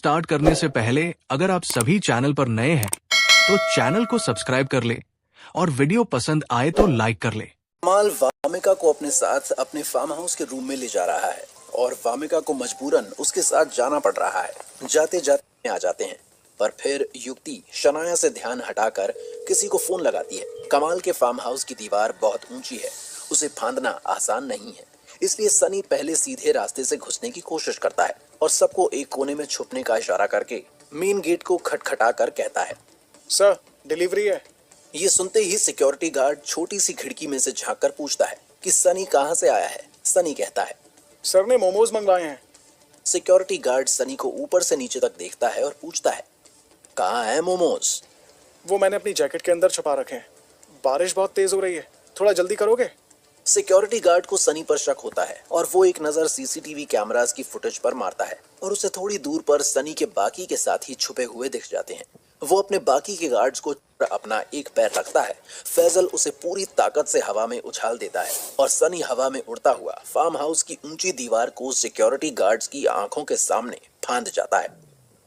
Start करने से पहले अगर आप सभी चैनल पर नए हैं तो चैनल को सब्सक्राइब कर ले और वीडियो पसंद आए तो लाइक कर ले। कमाल वामिका को अपने साथ अपने फार्म हाउस के रूम में ले जा रहा है और वामिका को मजबूरन उसके साथ जाना पड़ रहा है। जाते जाते आ जाते हैं, पर फिर युक्ति शनाया से ध्यान हटाकर किसी को फोन लगाती है। कमाल के फार्म हाउस की दीवार बहुत ऊंची है, उसे फांदना आसान नहीं है, इसलिए सनी पहले सीधे रास्ते से घुसने की कोशिश करता है और सबको एक कोने में छुपने का इशारा करके मेन गेट को खटखटाकर कहता है, सर डिलीवरी है। ये सुनते ही सिक्योरिटी गार्ड छोटी सी खिड़की में से झांककर पूछता है कि सनी कहां से आया है। सनी कहता है, सर ने मोमोज मंगवाए हैं। सिक्योरिटी गार्ड सनी को ऊपर से नीचे तक देखता है और पूछता है, कहाँ है मोमोज? वो मैंने अपनी जैकेट के अंदर छुपा रखे हैं। बारिश बहुत तेज हो रही है, थोड़ा जल्दी करोगे? सिक्योरिटी गार्ड को सनी पर शक होता है और वो एक नजर सीसीटीवी कैमरास की फुटेज पर मारता है और उसे थोड़ी दूर पर सनी के बाकी के साथी छुपे हुए दिख जाते हैं। वो अपने बाकी के गार्ड्स को अपना एक पैर रखता है। फैजल उसे पूरी ताकत से हवा में उछाल देता है और सनी हवा में उड़ता हुआ फार्म हाउस की ऊंची दीवार को सिक्योरिटी गार्ड्स की आंखों के सामने फांद जाता है।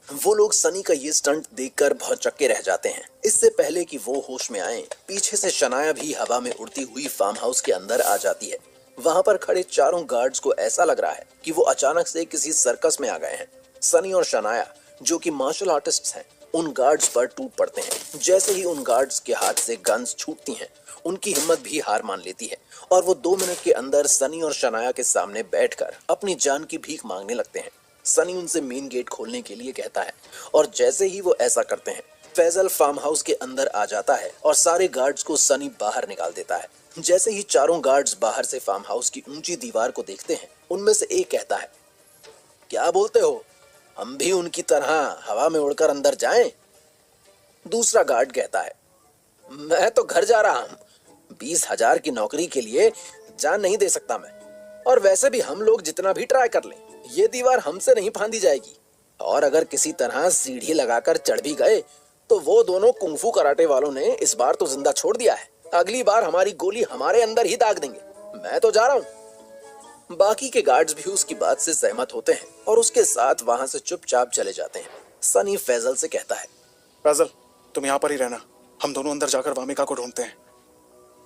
वो लोग सनी का ये स्टंट देखकर बहुत चक्के रह जाते हैं। इससे पहले कि वो होश में आए, पीछे से शनाया भी हवा में उड़ती हुई फार्म हाउस के अंदर आ जाती है। वहां पर खड़े चारों गार्ड्स को ऐसा लग रहा है कि वो अचानक से किसी सर्कस में आ गए हैं। सनी और शनाया, जो कि मार्शल आर्टिस्ट्स हैं, उन गार्ड्स पर टूट पड़ते हैं। जैसे ही उन गार्ड्स के हाथ से गन्स छूटती हैं, उनकी हिम्मत भी हार मान लेती है और वो 2 मिनट के अंदर सनी और शनाया के सामने बैठकर अपनी जान की भीख मांगने लगते हैं। सनी उनसे मेन गेट खोलने के लिए कहता है और जैसे ही वो ऐसा करते हैं, फैजल फार्म हाउस के अंदर आ जाता है और सारे गार्ड्स को सनी बाहर निकाल देता है। जैसे ही चारों गार्ड्स बाहर से फार्म हाउस की ऊंची दीवार को देखते हैं, उनमें से एक कहता है, क्या बोलते हो, हम भी उनकी तरह हवा में उड़कर अंदर जाएं? दूसरा गार्ड कहता है, मैं तो घर जा रहा हूं, 20,000 की नौकरी के लिए जान नहीं दे सकता मैं, और वैसे भी हम लोग जितना भी ट्राई कर लें, ये दीवार हमसे नहीं फांदी जाएगी, और अगर किसी तरह सीढ़ी लगाकर चढ़ भी गए तो वो दोनों कुंफू कराटे वालों ने इस बार तो जिंदा छोड़ दिया है, अगली बार हमारी गोली हमारे अंदर ही दाग देंगे, मैं तो जा रहा हूं। बाकी के गार्ड्स भी उसकी बात से सहमत होते हैं और उसके साथ वहां से चुपचाप चले जाते हैं। सनी फैजल से कहता है, फैजल तुम यहाँ पर ही रहना, हम दोनों अंदर जाकर वामिका को ढूंढते हैं।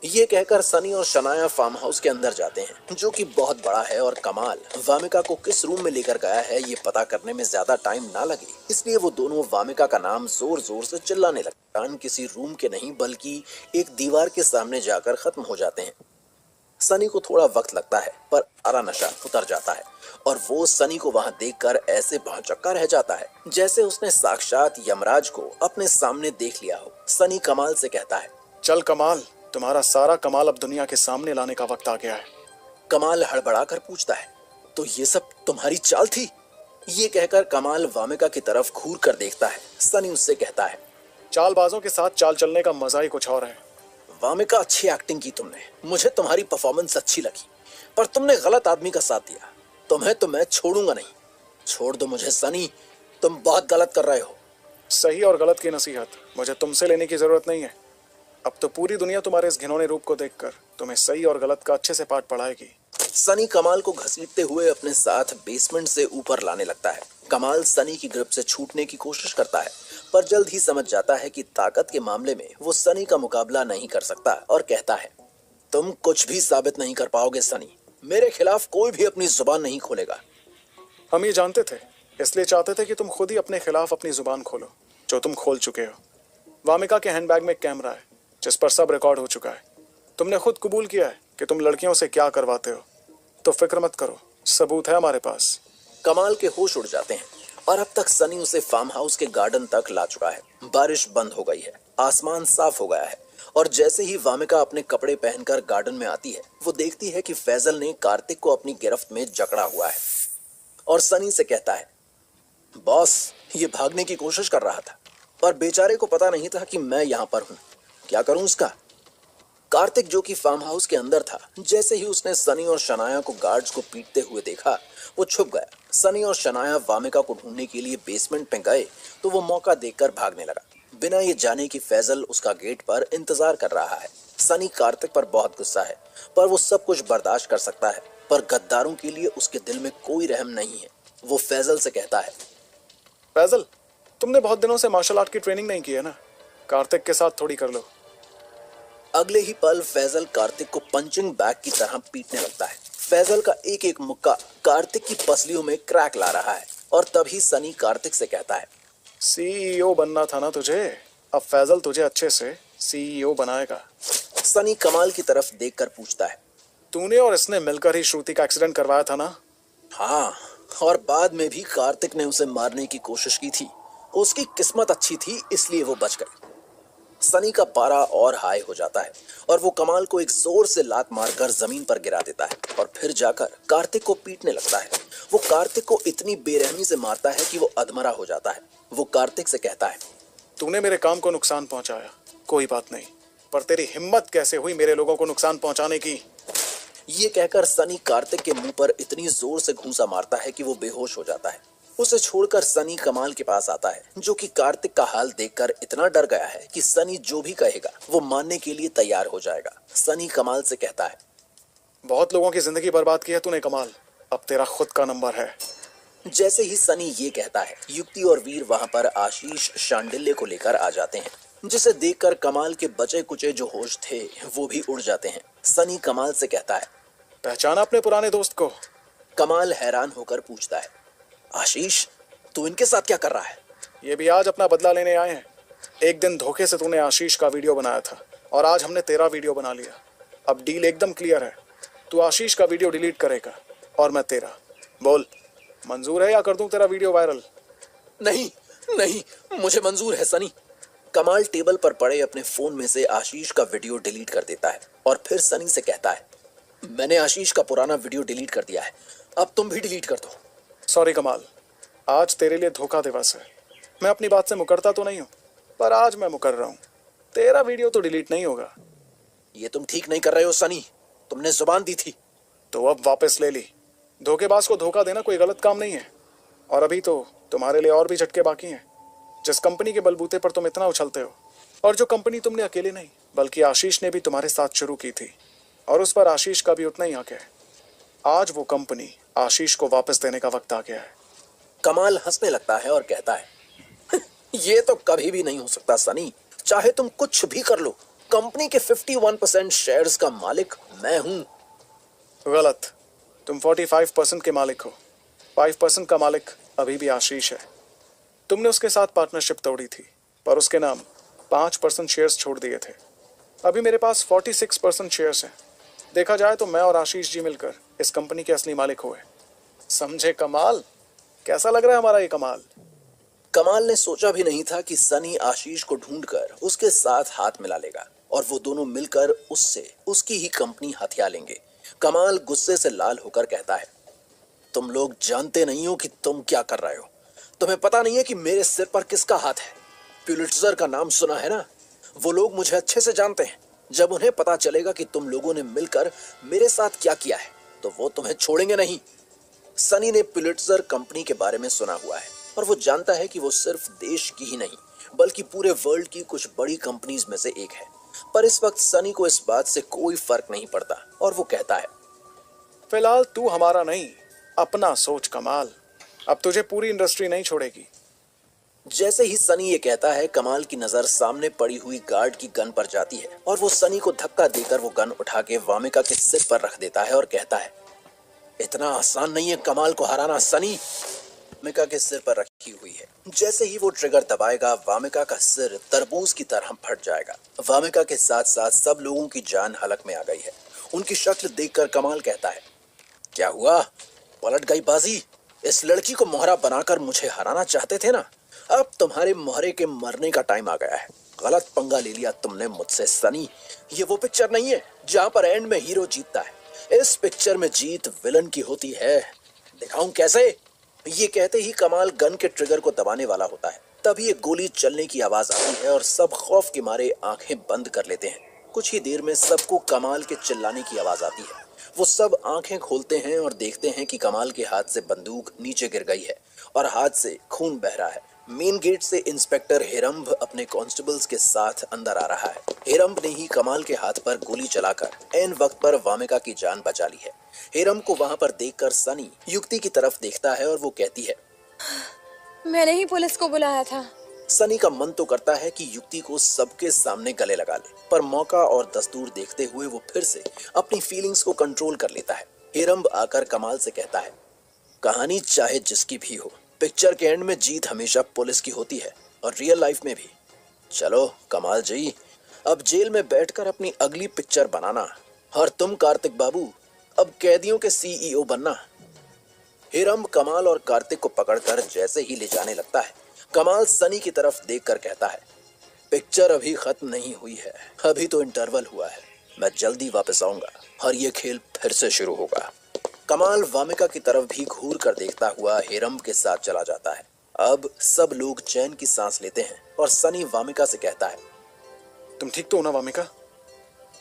ये कहकर सनी और शनाया फार्म हाउस के अंदर जाते हैं, जो कि बहुत बड़ा है, और कमाल वामिका को किस रूम में लेकर गया है ये पता करने में ज्यादा टाइम ना लगे, इसलिए वो दोनों वामिका का नाम जोर जोर से चिल्लाने लगते हैं। किसी रूम के नहीं बल्कि एक दीवार के सामने जाकर खत्म हो जाते हैं। सनी को थोड़ा वक्त लगता है, पर सारा नशा उतर जाता है और वो सनी को वहां देखकर ऐसे भौचक्का रह जाता है जैसे उसने साक्षात यमराज को अपने सामने देख लिया हो। सनी कमाल से कहता है, चल कमाल, तुम्हारा सारा कमाल अब दुनिया के सामने लाने का वक्त आ गया है। कमाल हड़बड़ाकर पूछता है, तो ये सब तुम्हारी चाल थी? ये कहकर कमाल वामिका की तरफ घूर कर देखता है। सनी उससे कहता है, चालबाजों के साथ चाल चलने का मजा ही कुछ और है। वामिका अच्छी एक्टिंग की तुमने, मुझे तुम्हारी परफॉर्मेंस अच्छी लगी, पर तुमने गलत आदमी का साथ दिया। तुम्हें तो मैं छोड़ूंगा नहीं। छोड़ दो मुझे सनी, तुम बहुत गलत कर रहे हो। सही और गलत की नसीहत मुझे तुमसे लेने की जरूरत नहीं है। अब तो पूरी दुनिया तुम्हारे इस घिनौने रूप को देखकर तुम्हें सही और गलत का अच्छे से पाठ पढ़ाएगी। सनी कमाल को घसीटते हुए अपने साथ बेसमेंट से ऊपर लाने लगता है। कमाल सनी की ग्रिप से छूटने की कोशिश करता है, पर जल्द ही समझ जाता है कि ताकत के मामले में वो सनी का मुकाबला नहीं कर सकता और कहता है, तुम कुछ भी साबित नहीं कर पाओगे सनी, मेरे खिलाफ कोई भी अपनी जुबान नहीं खोलेगा। हम ये जानते थे, इसलिए चाहते थे कि तुम खुद ही अपने खिलाफ अपनी जुबान खोलो, जो तुम खोल चुके हो। वामिका के हैंडबैग में एक कैमरा है जिस पर सब रिकॉर्ड हो चुका है। तुमने खुद कबूल किया है कि तुम लड़कियों से क्या करवाते हो, तो फिक्र मत करो, सबूत है हमारे पास। कमाल के होश उड़ जाते हैं और अब तक सनी उसे फार्म हाउस के गार्डन तक ला चुका है। बारिश बंद हो गई है, आसमान साफ हो गया है, और जैसे ही वामिका अपने कपड़े पहनकर गार्डन में आती है, वो देखती है कि फैजल ने कार्तिक को अपनी गिरफ्त में जकड़ा हुआ है और सनी से कहता है, बॉस ये भागने की कोशिश कर रहा था, पर बेचारे को पता नहीं था कि मैं यहाँ पर हूँ, क्या करूं उसका? कार्तिक, जो कि फार्म हाउस के अंदर था, जैसे ही उसने सनी और शनाया को गार्ड्स को पीटते हुए देखा, वो छुप गया। सनी और शनाया वामिका को ढूंढने के लिए बेसमेंट में गए तो वो मौका देखकर भागने लगा, बिना ये जाने कि फैजल उसका गेट पर इंतजार कर रहा है। सनी कार्तिक पर बहुत गुस्सा है, पर वो सब कुछ बर्दाश्त कर सकता है, पर गद्दारों के लिए उसके दिल में कोई रहम नहीं है। वो फैजल से कहता है, फैजल, तुमने बहुत दिनों से मार्शल आर्ट की ट्रेनिंग नहीं की है ना, कार्तिक के साथ थोड़ी कर लो। अगले ही पल फैजल कार्तिक को पंचिंग बैग की तरह पीटने लगता है। फैजल का एक एक मुक्का कार्तिक की पसलियों में क्रैक ला रहा है और तभी सनी कार्तिक से कहता है, सीईओ बनना था ना तुझे, अब फैजल तुझे अच्छे से सीईओ बनाएगा। सनी कमाल की तरफ देखकर पूछता है, तूने और इसने मिलकर ही श्रुति का एक्सीडेंट करवाया था ना? हाँ, और बाद में भी कार्तिक ने उसे मारने की कोशिश की थी। उसकी किस्मत अच्छी थी इसलिए वो बच गई। सनी का पारा और हाई हो जाता है और वो कमाल को एक जोर से लात मारकर जमीन पर गिरा देता है और फिर जाकर कार्तिक को पीटने लगता है। वो कार्तिक को इतनी बेरहमी से मारता है कि वो अधमरा हो जाता है। वो कार्तिक से कहता है, तूने मेरे काम को नुकसान पहुंचाया, कोई बात नहीं, पर तेरी हिम्मत कैसे हुई मेरे लोगों को नुकसान पहुंचाने की? ये कहकर सनी कार्तिक के मुंह पर इतनी जोर से घूंसा मारता है कि वो बेहोश हो जाता है। उसे छोड़कर सनी कमाल के पास आता है, जो कि कार्तिक का हाल देखकर इतना डर गया है कि सनी जो भी कहेगा वो मानने के लिए तैयार हो जाएगा। सनी कमाल से कहता है, बहुत लोगों की जिंदगी बर्बाद की है तूने कमाल, अब तेरा खुद का नंबर है। जैसे ही सनी ये कहता है, युक्ति और वीर वहां पर आशीष शांडिल्य को लेकर आ जाते हैं, जिसे देखकर कमाल के बचे कुचे जो होश थे वो भी उड़ जाते हैं। सनी कमाल से कहता है, पहचाना अपने पुराने दोस्त को? कमाल हैरान होकर पूछता है, आशीष, तू इनके साथ क्या कर रहा है? ये भी आज अपना बदला लेने आए हैं। एक दिन धोखे से तूने आशीष का वीडियो बनाया था और आज हमने तेरा वीडियो बना लिया। अब डील एकदम क्लियर है, तू आशीष का वीडियो डिलीट करेगा और मैं तेरा। बोल, मंजूर है या कर दूं तेरा वीडियो वायरल? नहीं नहीं, मुझे मंजूर है सनी। कमाल टेबल पर पड़े अपने फोन में से आशीष का वीडियो डिलीट कर देता है और फिर सनी से कहता है, मैंने आशीष का पुराना वीडियो डिलीट कर दिया है, अब तुम भी डिलीट कर दो। सॉरी कमाल, आज तेरे लिए धोखा दिवस है। मैं अपनी बात से मुकरता तो नहीं हूँ, पर आज मैं मुकर रहा हूँ। तेरा वीडियो तो डिलीट नहीं होगा। ये तुम ठीक नहीं कर रहे हो सनी, तुमने जुबान दी थी। तो अब वापस ले ली। धोखेबाज को धोखा देना कोई गलत काम नहीं है। और अभी तो तुम्हारे लिए और भी झटके बाकी हैं। जिस कंपनी के बलबूते पर तुम इतना उछलते हो, और जो कंपनी तुमने अकेले नहीं बल्कि आशीष ने भी तुम्हारे साथ शुरू की थी, और उस पर आशीष का भी उतना ही हक है। आज वो कंपनी आशीष को वापस देने का वक्त आ गया है। कमाल हंसने लगता है और कहता है, ये तो कभी भी नहीं हो सकता सनी, चाहे तुम कुछ भी कर लो, कंपनी के 51% शेयर्स का मालिक मैं हूं। गलत, तुम 45% के मालिक हो। 5% का मालिक अभी भी आशीष है। तुमने उसके साथ पार्टनरशिप तोड़ी थी, पर उसके नाम 5% शेयर्स छोड़ दिए थे। अभी मेरे पास 46% शेयर्स हैं। देखा जाए तो मैं और आशीष जी मिलकर इस कंपनी के असली मालिक हुए। समझे कमाल? कैसा लग रहा है हमारा ये कमाल? कमाल ने सोचा भी नहीं था कि सनी आशीष को ढूंढकर उसके साथ हाथ मिला लेगा और वो दोनों मिलकर उससे उसकी ही कंपनी हथिया लेंगे। कमाल गुस्से से लाल होकर कहता है, तुम लोग जानते नहीं हो कि तुम क्या कर रहे हो। तुम्हें पता नहीं है कि मेरे सिर पर किसका हाथ है। पुलिट्जर का नाम सुना है ना? वो लोग मुझे अच्छे से जानते हैं। जब उन्हें पता चलेगा कि तुम लोगों ने मिलकर मेरे साथ क्या किया है तो वो तुम्हें छोड़ेंगे नहीं। सनी ने पुलिट्जर कंपनी के बारे में सुना हुआ है और वो जानता है कि वो सिर्फ देश की ही नहीं बल्कि पूरे वर्ल्ड की कुछ बड़ी कंपनीज में से एक है। पर इस वक्त सनी को इस बात से कोई फर्क नहीं पड़ता और वो कहता है, फिलहाल तू हमारा नहीं, अपना सोच कमाल। अब तुझे पूरी इंडस्ट्री नहीं छोड़ेगी। जैसे ही सनी ये कहता है, कमाल की नजर सामने पड़ी हुई गार्ड की गन पर जाती है और वो सनी को धक्का देकर वो गन उठा के वामिका के सिर पर रख देता है और कहता है, इतना आसान नहीं है कमाल को हराना सनी। वामिका के सिर पर रखी हुई है। जैसे ही वो ट्रिगर दबाएगा, वामिका का सिर तरबूज की तरह फट जाएगा। वामिका के साथ साथ सब लोगों की जान हलक में आ गई है। उनकी शक्ल देखकर कमाल कहता है, क्या हुआ, पलट गई बाजी? इस लड़की को मोहरा बनाकर मुझे हराना चाहते थे ना? अब तुम्हारे मोहरे के मरने का टाइम आ गया है। गलत पंगा ले लिया तुमने मुझसे सनी। ये वो पिक्चर नहीं है जहां पर एंड में हीरो जीतता है। इस पिक्चर में जीत विलन की होती है। दिखाऊं कैसे? ये कहते ही कमाल गन के ट्रिगर को दबाने वाला होता है। तभी एक गोली चलने की आवाज आती है और सब खौफ के मारे आंखें बंद कर लेते हैं। कुछ ही देर में सबको कमाल के चिल्लाने की आवाज आती है। वो सब आंखें खोलते हैं और देखते हैं कि कमाल के हाथ से बंदूक नीचे गिर गई है और हाथ से खून बह रहा है। मेन गेट से इंस्पेक्टर हेरम्ब अपने कांस्टेबल्स के साथ अंदर आ रहा है। हेरम्ब ने ही कमाल के हाथ पर गोली चलाकर ऐन वक्त पर वामिका की जान बचा ली है। हेरम्ब को वहां पर देखकर सनी युक्ति की तरफ देखता है और वो कहती है, मैंने ही पुलिस को बुलाया था। सनी का मन तो करता है कि युक्ति को सबके सामने गले लगा ले, पर मौका और दस्तूर देखते हुए वो फिर से अपनी फीलिंग्स को कंट्रोल कर लेता है। हिरम्ब आकर कमाल से कहता है, कहानी चाहे जिसकी भी हो, पिक्चर के एंड में जीत हमेशा पुलिस की होती है, और रियल लाइफ में भी। चलो कमाल जी, अब जेल में बैठकर अपनी अगली पिक्चर बनाना, और तुम कार्तिक बाबू अब कैदियों के सीईओ बनना। हिरम्ब कमाल और कार्तिक को पकड़कर जैसे ही ले जाने लगता है, कमाल सनी की तरफ देखकर कहता है, पिक्चर अभी खत्म नहीं हुई है, अभी तो इंटरवल हुआ है। मैं जल्दी वापस आऊंगा और ये खेल फिर से शुरू होगा। कमाल वामिका की तरफ भी घूर कर देखता हुआ हिरम्ब के साथ चला जाता है। अब सब लोग चैन की सांस लेते हैं और सनी वामिका से कहता है, तुम ठीक तो हो ना वामिका?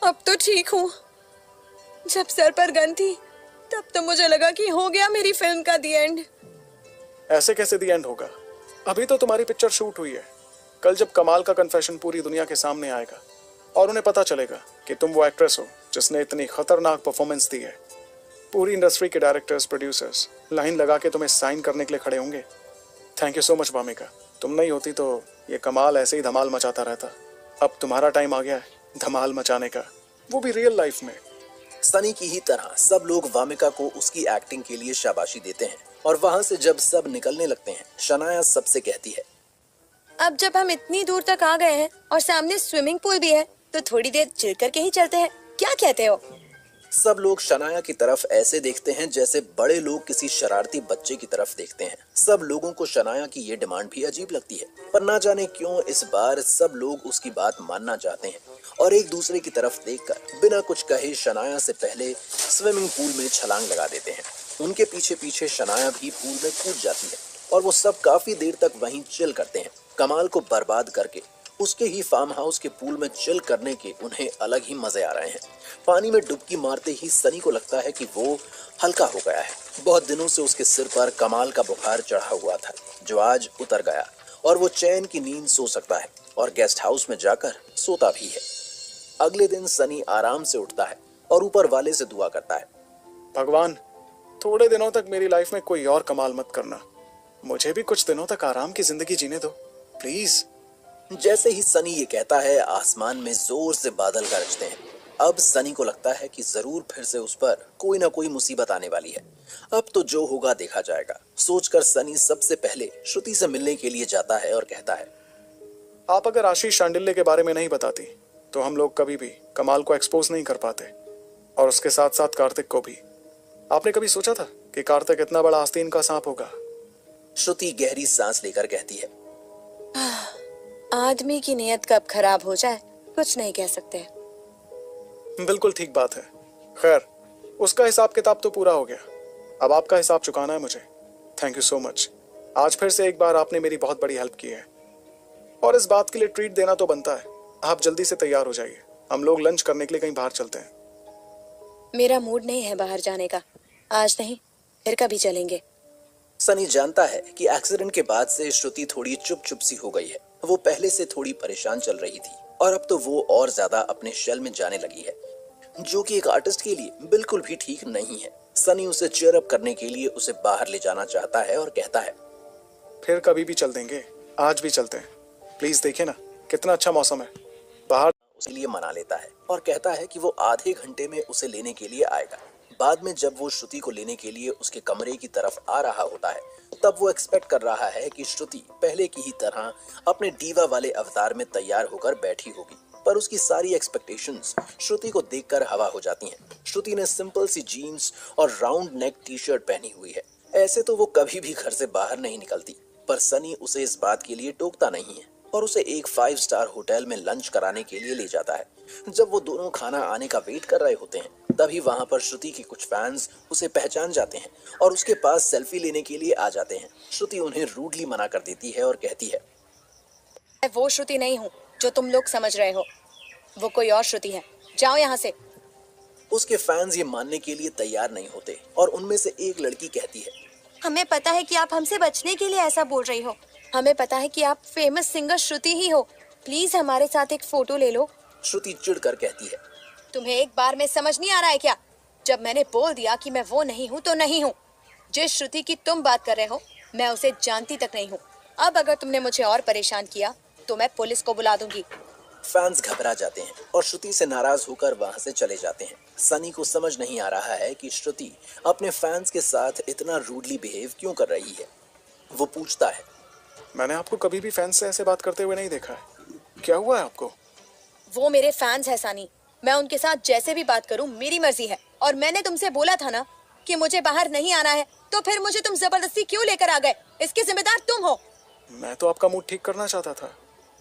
अब तो ठीक हूँ। जब सर पर गन थी तब तो मुझे लगा कि हो गया मेरी फिल्म का दी एंड। ऐसे कैसे दी एंड होगा? अभी तो तुम्हारी पिक्चर शूट हुई है। कल जब कमाल का कन्फेशन पूरी दुनिया के सामने आएगा और उन्हें पता चलेगा कि तुम वो एक्ट्रेस हो जिसने इतनी खतरनाक परफॉर्मेंस दी है, पूरी इंडस्ट्री के डायरेक्टर्स, प्रोड्यूसर्स लाइन लगा के तुम्हें साइन करने के लिए खड़े होंगे। Thank you so much Wamiqa, तुम नहीं होती तो ये कमाल ऐसे ही धमाल मचाता रहता। अब तुम्हारा टाइम आ गया है धमाल मचाने का, वो भी रियल लाइफ में। सनी की ही तरह सब लोग वामिका को उसकी एक्टिंग के लिए शाबाशी देते हैं, और वहां से जब सब निकलने लगते हैं, शनाया सबसे कहती है, अब जब हम इतनी दूर तक आ गए हैं और सामने स्विमिंग पूल भी है तो थोड़ी देर चिल करके ही चलते हैं, क्या कहते हो? सब लोग शनाया की तरफ ऐसे देखते हैं जैसे बड़े लोग किसी शरारती बच्चे की तरफ देखते हैं। सब लोगों को शनाया की ये डिमांड भी अजीब लगती है, पर ना जाने क्यों इस बार सब लोग उसकी बात मानना चाहते हैं और एक दूसरे की तरफ देखकर बिना कुछ कहे शनाया से पहले स्विमिंग पूल में छलांग लगा देते हैं। उनके पीछे पीछे शनाया भी पूल में कूद जाती है और वो सब काफी देर तक वहीं चिल करते हैं। कमाल को बर्बाद करके उसके ही फार्म हाउस के पूल में चिल करने के उन्हें अलग ही मजे आ रहे हैं। पानी में डुबकी मारते ही सनी को लगता है कि वो हल्का हो गया है। बहुत दिनों से उसके सिर पर कमाल का बुखार चढ़ा हुआ था, जो आज उतर गया और वो चैन की नींद सो सकता है और गेस्ट हाउस में जाकर सोता भी है। अगले दिन सनी आराम से उठता है और ऊपर वाले से दुआ करता है, भगवान थोड़े दिनों तक मेरी लाइफ में कोई और कमाल मत करना, मुझे भी कुछ दिनों तक आराम की जिंदगी जीने दो प्लीज। जैसे ही सनी ये कहता है, आसमान में जोर से बादल गरजते हैं। अब सनी को लगता है कि जरूर फिर से उस पर कोई ना कोई मुसीबत आने वाली है। अब तो जो होगा देखा जाएगा, सोचकर सनी सबसे पहले श्रुति से मिलने के लिए जाता है और कहता है, आप अगर आशीष शांडिल्य के बारे में नहीं बताती तो हम लोग कभी भी कमाल को एक्सपोज नहीं कर पाते, और उसके साथ साथ कार्तिक को भी। आपने कभी सोचा था कि कार्तिक इतना बड़ा आस्तीन का सांप होगा? श्रुति गहरी सांस लेकर कहती है, आदमी की नीयत कब खराब हो जाए कुछ नहीं कह सकते। बिल्कुल ठीक बात है। खैर, उसका हिसाब किताब तो पूरा हो गया, अब आपका हिसाब चुकाना है मुझे। Thank you so much. आज फिर से एक बार आपने मेरी बहुत बड़ी हेल्प की है, और इस बात के लिए ट्रीट देना तो बनता है। आप जल्दी से तैयार हो जाइए, हम लोग लंच करने के लिए कहीं बाहर चलते हैं। मेरा मूड नहीं है बाहर जाने का, आज नहीं फिर कभी चलेंगे। सनी जानता है कि एक्सीडेंट के बाद से श्रुति थोड़ी चुप चुप सी हो गई है। वो पहले से थोड़ी परेशान चल रही थी और अब तो वो और ज्यादा अपने शेल में जाने लगी है, जो कि एक आर्टिस्ट के लिए बिल्कुल भी ठीक नहीं है। सनी उसे चीयर अप करने के लिए उसे बाहर ले जाना चाहता है और कहता है, फिर कभी भी चल देंगे, आज भी चलते हैं प्लीज। देखिए ना कितना अच्छा मौसम है बाहर। उसके लिए मना लेता है और कहता है कि वो आधे घंटे में उसे लेने के लिए आएगा। बाद में जब वो श्रुति को लेने के लिए उसके कमरे की तरफ आ रहा होता है, तब वो एक्सपेक्ट कर रहा है कि श्रुति पहले की ही तरह अपने डीवा वाले अवतार में तैयार होकर बैठी होगी, पर उसकी सारी एक्सपेक्टेशंस श्रुति को देखकर हवा हो जाती हैं। श्रुति ने सिंपल सी जीन्स और राउंड नेक टी शर्ट पहनी हुई है। ऐसे तो वो कभी भी घर से बाहर नहीं निकलती, पर सनी उसे इस बात के लिए टोकता नहीं है और उसे एक 5 स्टार होटल में लंच कराने के लिए ले जाता है। जब वो दोनों खाना आने का वेट कर रहे होते हैं, तभी वहां पर श्रुति के कुछ फैंस उसे पहचान जाते हैं और उसके पास सेल्फी लेने के लिए आ जाते हैं। श्रुति उन्हें रूडली मना कर देती है और कहती है, मैं वो श्रुति नहीं हूँ जो तुम लोग समझ रहे हो, वो कोई और श्रुति है, जाओ यहाँ से। उसके फैंस ये मानने के लिए तैयार नहीं होते और उनमें से एक लड़की कहती है, हमें पता है कि आप हमसे बचने के लिए ऐसा बोल रही हो, हमें पता है कि आप फेमस सिंगर श्रुति ही हो, प्लीज हमारे साथ एक फोटो ले लो। श्रुति चिढ़कर कहती है, तुम्हें एक बार में समझ नहीं आ रहा है क्या? जब मैंने बोल दिया कि मैं वो नहीं हूँ तो नहीं हूँ। जिस श्रुति की तुम बात कर रहे हो मैं उसे जानती तक नहीं हूँ। अब अगर तुमने मुझे और परेशान किया तो मैं पुलिस को बुला दूंगी। फैंस घबरा जाते हैं और श्रुति से नाराज होकर वहां से चले जाते हैं। सनी को समझ नहीं आ रहा है कि श्रुति अपने फैंस के साथ इतना रूडली बिहेव क्यों कर रही है। वो पूछता है, मैंने आपको कभी भी फैंस से ऐसे बात करते हुए नहीं देखा है। क्या हुआ है आपको? वो मेरे फैंस है सनी, मैं उनके साथ जैसे भी बात करूं मेरी मर्जी है। और मैंने तुमसे बोला था ना कि मुझे बाहर नहीं आना है, तो फिर मुझे तुम जबरदस्ती क्यों लेकर आ गए? इसके जिम्मेदार तुम हो। मैं तो आपका मूड ठीक करना चाहता था।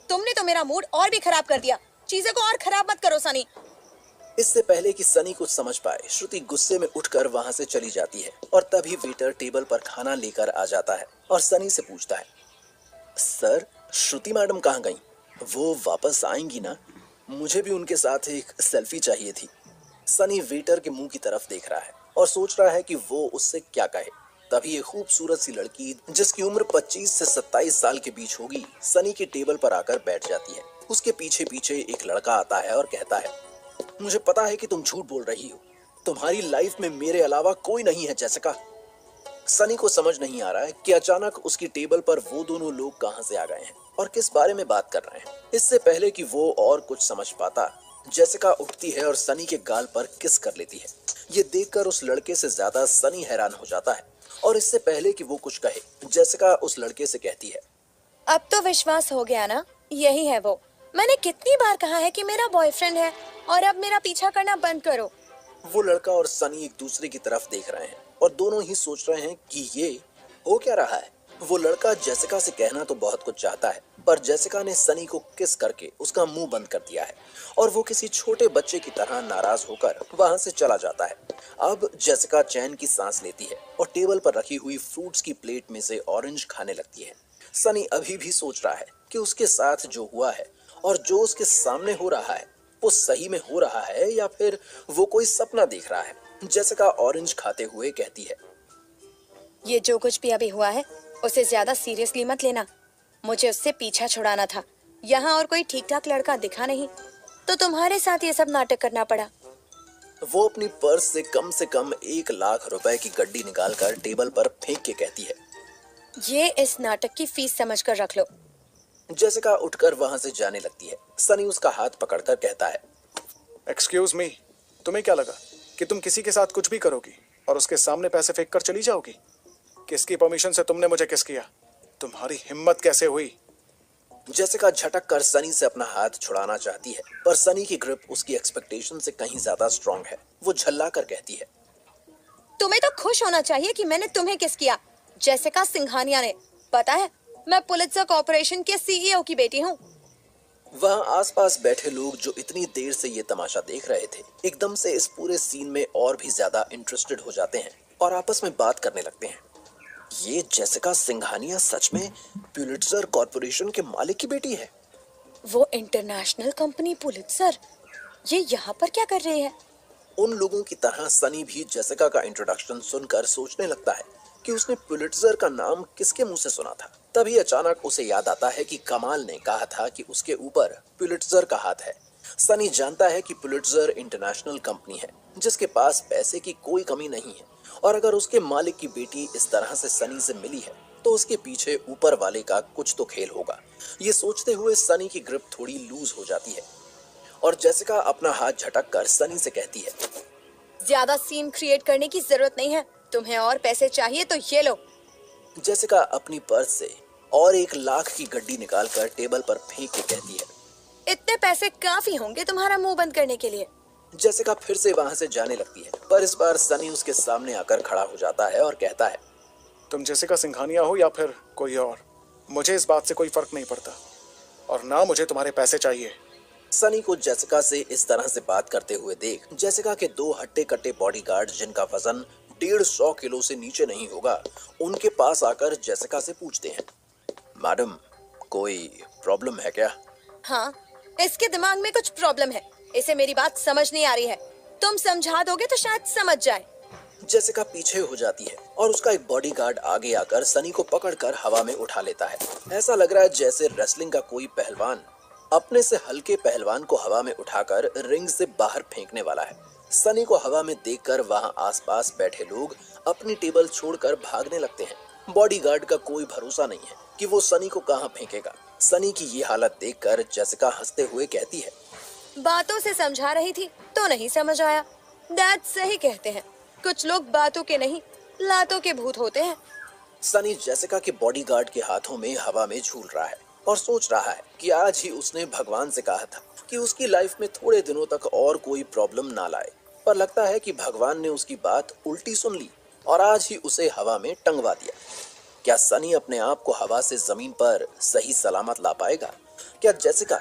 तुमने तो मेरा मूड और भी खराब कर दिया। चीजें को और खराब मत करो सनी। इससे पहले कि सनी कुछ समझ पाए, श्रुति गुस्से में उठकर वहां से चली जाती है और तभी वेटर टेबल पर खाना लेकर आ जाता है और सनी से पूछता है, सर श्रुति मैडम कहाँ गई? वो वापस आएंगी ना? मुझे भी उनके साथ एक सेल्फी चाहिए थी। सनी वेटर के मुंह की तरफ देख रहा है और सोच रहा है कि वो उससे क्या कहे। तभी एक खूबसूरत सी लड़की जिसकी उम्र 25 से 27 साल के बीच होगी, सनी के टेबल पर आकर बैठ जाती है। उसके पीछे पीछे एक लड़का आता है और कहता है, मुझे पता है कि तुम झूठ बोल रही हो, तुम्हारी लाइफ में मेरे अलावा कोई नहीं है जेसिका। सनी को समझ नहीं आ रहा है कि अचानक उसकी टेबल पर वो दोनों लोग कहां से आ गए हैं और किस बारे में बात कर रहे हैं। इससे पहले कि वो और कुछ समझ पाता, जेसिका उठती है और सनी के गाल पर किस कर लेती है। ये देखकर उस लड़के से ज्यादा सनी हैरान हो जाता है और इससे पहले कि वो कुछ कहे, जेसिका उस लड़के से कहती है, अब तो विश्वास हो गया ना, यही है वो। मैंने कितनी बार कहा है कि मेरा बॉयफ्रेंड है और अब मेरा पीछा करना बंद करो। वो लड़का और सनी एक दूसरे की तरफ देख रहे हैं और दोनों ही सोच रहे हैं कि ये हो क्या रहा है। वो लड़का जेसिका से कहना तो बहुत कुछ चाहता है, पर जेसिका ने सनी को किस करके उसका मुंह बंद कर दिया है और वो किसी छोटे बच्चे की तरह नाराज होकर वहां से चला जाता है। अब जेसिका चैन की सांस लेती है और टेबल पर रखी हुई फ्रूट्स की प्लेट में से ऑरेंज खाने लगती है। सनी अभी भी सोच रहा है कि उसके साथ जो हुआ है और जो उसके सामने हो रहा है वो सही में हो रहा है या फिर वो कोई सपना देख रहा है। जेसिका ऑरेंज खाते हुए कहती है, ये जो कुछ भी अभी हुआ है उसे ज्यादा सीरियसली मत लेना। मुझे उससे पीछा छुड़ाना था। यहाँ और कोई ठीक ठाक लड़का दिखा नहीं तो तुम्हारे साथ ये सब नाटक करना पड़ा। वो अपनी पर्स से कम 1 लाख रुपए की गड्डी निकालकर टेबल पर फेंक के कहती है, ये इस नाटक की फीस समझकर रख लो। जेसिका उठकर वहां से जाने लगती है। सनी उसका हाथ पकड़कर कहता है, एक्सक्यूज मी, तुम्हें क्या लगा कि तुम किसी के साथ कुछ भी करोगी और उसके सामने पैसे फेंक कर चली जाओगी? किसकी परमिशन से तुमने मुझे किस किया? तुम्हारी हिम्मत कैसे हुई? जेसिका झटक कर सनी से अपना हाथ छुड़ाना चाहती है, पर सनी की ग्रिप उसकी एक्सपेक्टेशन से कहीं ज्यादा स्ट्रांग है। वो झल्ला कर कहती है, तुम्हें तो खुश होना चाहिए कि मैंने तुम्हें किस किया, जेसिका सिंघानिया ने। पता है, मैं पुलित्जर कॉर्पोरेशन के सीईओ की बेटी हूँ। वहाँ आसपास बैठे लोग जो इतनी देर से ये तमाशा देख रहे थे, एकदम से इस पूरे सीन में और भी ज्यादा इंटरेस्टेड हो जाते हैं और आपस में बात करने लगते हैं। ये जेसिका सिंघानिया सच में पुलित्जर कॉर्पोरेशन के मालिक की बेटी है? वो इंटरनेशनल कंपनी पुलित्जर, ये यहाँ पर क्या कर रही है? उन लोगों की तरह सनी भी जेसिका का इंट्रोडक्शन सुनकर सोचने लगता है कि उसने पुलित्जर का नाम किसके मुंह से सुना था। तभी अचानक उसे याद आता है कि कमाल ने कहा था कि उसके ऊपर पुलित्जर का हाथ है। सनी जानता है कि पुलित्जर इंटरनेशनल कंपनी है जिसके पास पैसे की कोई कमी नहीं है और अगर उसके मालिक की बेटी इस तरह से सनी से मिली है तो उसके पीछे ऊपर वाले का कुछ तो खेल होगा। ये सोचते हुए सनी की ग्रिप थोड़ी लूज हो जाती है और जेसिका अपना हाथ झटक कर सनी से कहती है, ज्यादा सीन क्रिएट करने की जरूरत नहीं है। तुम्हें और पैसे चाहिए तो ये लो। जेसिका अपनी पर्स से और 1 लाख की गड्डी निकालकर टेबल पर फेंक के कहती है, इतने पैसे काफी होंगे तुम्हारा मुंह बंद करने के लिए। जेसिका फिर से वहां से जाने लगती है, पर इस बार सनी उसके सामने आकर खड़ा हो जाता है और कहता है, तुम जेसिका सिंघानिया हो या फिर कोई और, मुझे इस बात से कोई फर्क नहीं पड़ता और ना मुझे तुम्हारे पैसे चाहिए। सनी को जेसिका से इस तरह से बात करते हुए देख जेसिका के 2 हट्टे कट्टे बॉडीगार्ड जिनका वजन 150 किलो से नीचे नहीं होगा, उनके पास आकर जेसिका से पूछते हैं, मैडम कोई प्रॉब्लम है क्या? हाँ, इसके दिमाग में कुछ प्रॉब्लम है। इसे मेरी बात समझ नहीं आ रही है। तुम समझा दोगे तो शायद समझ जाए। जेसिका पीछे हो जाती है और उसका एक बॉडीगार्ड आगे आकर सनी को पकड़कर हवा में उठा लेता है। ऐसा लग रहा है जैसे रेसलिंग का कोई पहलवान अपने से हल्के पहलवान को हवा में उठाकर रिंग से बाहर फेंकने वाला है। सनी को हवा में देखकर वहां आसपास बैठे लोग अपनी टेबल छोड़कर भागने लगते हैं। बॉडीगार्ड का कोई भरोसा नहीं है। कि वो सनी को कहाँ फेंकेगा। सनी की ये हालत देखकर जेसिका हंसते हुए कहती है, बातों से समझा रही थी तो नहीं समझ आया। डैड सही कहते हैं, कुछ लोग बातों के नहीं लातों के भूत होते हैं। सनी जेसिका के बॉडीगार्ड के हाथों में हवा में झूल रहा है और सोच रहा है कि आज ही उसने भगवान से कहा था कि उसकी लाइफ में थोड़े दिनों तक और कोई प्रॉब्लम ना लाए, पर लगता है कि भगवान ने उसकी बात उल्टी सुन ली और आज ही उसे हवा में टंगवा दिया। क्या सनी अपने आप को हवा से जमीन पर सही सलामत ला पाएगा? क्या जेसिका